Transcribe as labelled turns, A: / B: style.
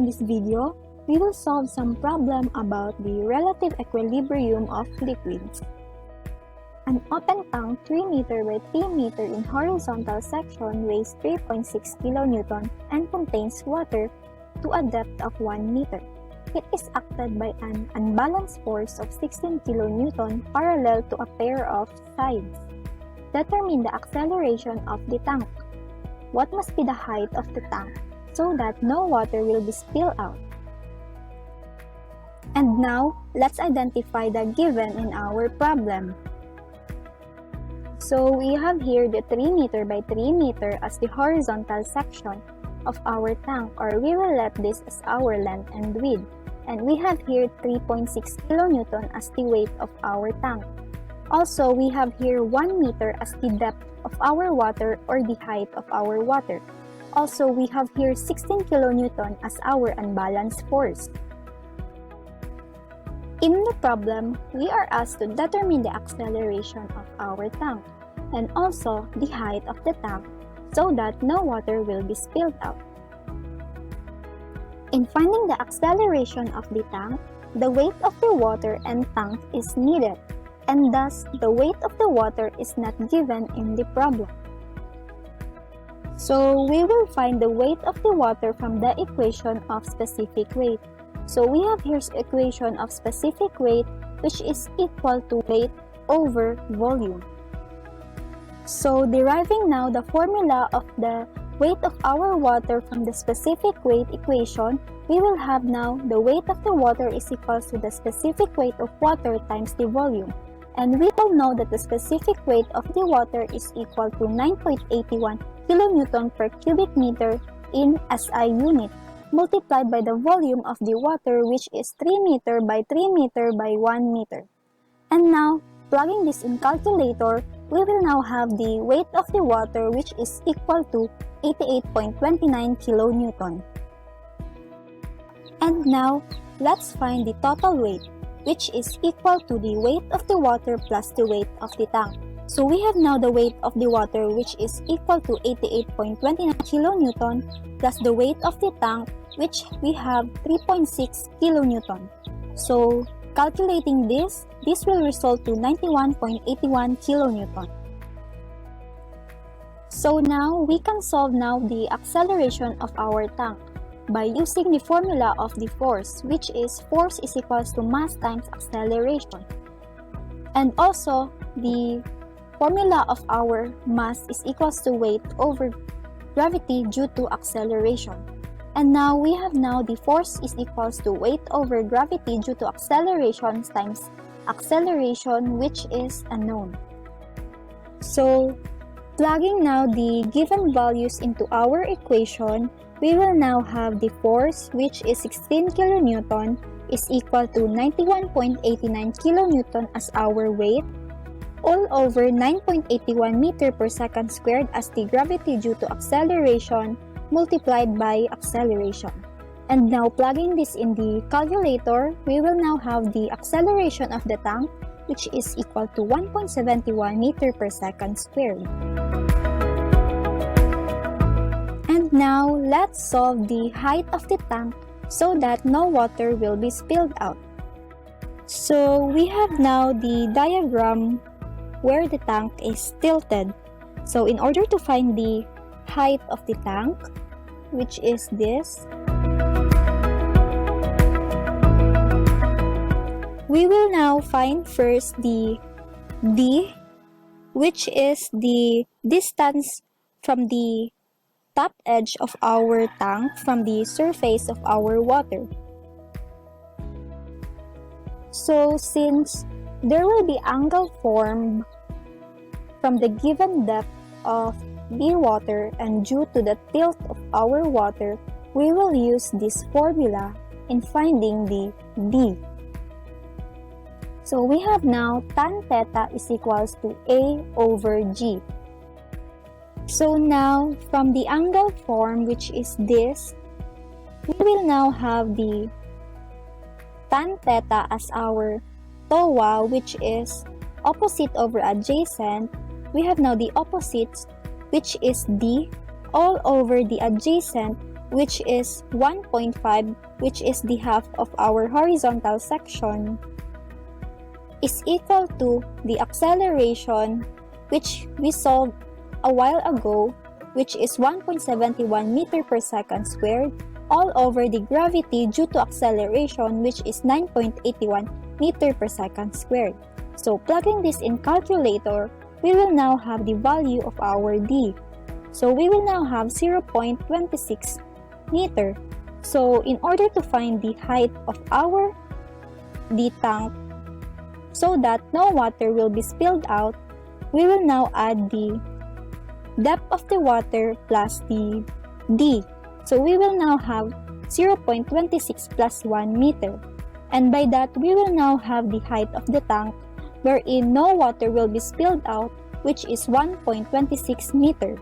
A: In this video, we will solve some problem about the relative equilibrium of liquids. An open tank 3 meter by 3 meter in horizontal section weighs 3.6 kN and contains water to a depth of 1 meter. It is acted by an unbalanced force of 16 kN parallel to a pair of sides. Determine the acceleration of the tank. What must be the height of the tank so that no water will be spilled out? And now, let's identify the given in our problem. So we have here the 3 meter by 3 meter as the horizontal section of our tank, or we will let this as our length and width. And we have here 3.6 kN as the weight of our tank. Also, we have here 1 meter as the depth of our water or the height of our water. Also, we have here 16 kN as our unbalanced force. In the problem, we are asked to determine the acceleration of our tank and also the height of the tank so that no water will be spilled out. In finding the acceleration of the tank, the weight of the water and tank is needed, and thus the weight of the water is not given in the problem. So we will find the weight of the water from the equation of specific weight. So we have here equation of specific weight, which is equal to weight over volume. So deriving now the formula of the weight of our water from the specific weight equation, we will have now the weight of the water is equal to the specific weight of water times the volume. And we all know that the specific weight of the water is equal to 9.81 kN per cubic meter in SI unit, multiplied by the volume of the water, which is 3 meter by 3 meter by 1 meter. And now, plugging this in calculator, we will now have the weight of the water, which is equal to 88.29 kN. And now, let's find the total weight, which is equal to the weight of the water plus the weight of the tank. So we have now the weight of the water, which is equal to 88.29 kN plus the weight of the tank, which we have 3.6 kN. So calculating this will result to 91.81 kN. So now we can solve now the acceleration of our tank by using the formula of the force, which is force is equals to mass times acceleration. And also the formula of our mass is equals to weight over gravity due to acceleration. And now we have now the force is equals to weight over gravity due to acceleration times acceleration, which is unknown. So plugging now the given values into our equation, we will now have the force, which is 16 kN, is equal to 91.89 kN as our weight, all over 9.81 meter per second squared as the gravity due to acceleration multiplied by acceleration. And now plugging this in the calculator, we will now have the acceleration of the tank, which is equal to 1.71 meter per second squared. And now let's solve the height of the tank so that no water will be spilled out. So we have now the diagram where the tank is tilted. So in order to find the height of the tank, which is this, we will now find first the D, which is the distance from the top edge of our tank from the surface of our water. So since there will be angle formed from the given depth of the water and due to the tilt of our water, we will use this formula in finding the D. So we have now tan theta is equals to A over G. So now from the angle form, which is this, we will now have the tan theta as our TOA, which is opposite over adjacent. We have now the opposites, which is D, all over the adjacent, which is 1.5, which is the half of our horizontal section, is equal to the acceleration which we solved a while ago, which is 1.71 meter per second squared, all over the gravity due to acceleration, which is 9.81 meter per second squared. So plugging this in calculator, we will now have the value of our D. So we will now have 0.26 meter. So in order to find the height of the tank so that no water will be spilled out, we will now add the depth of the water plus the D. So we will now have 0.26 plus 1 meter. And by that, we will now have the height of the tank wherein no water will be spilled out, which is 1.26 meter.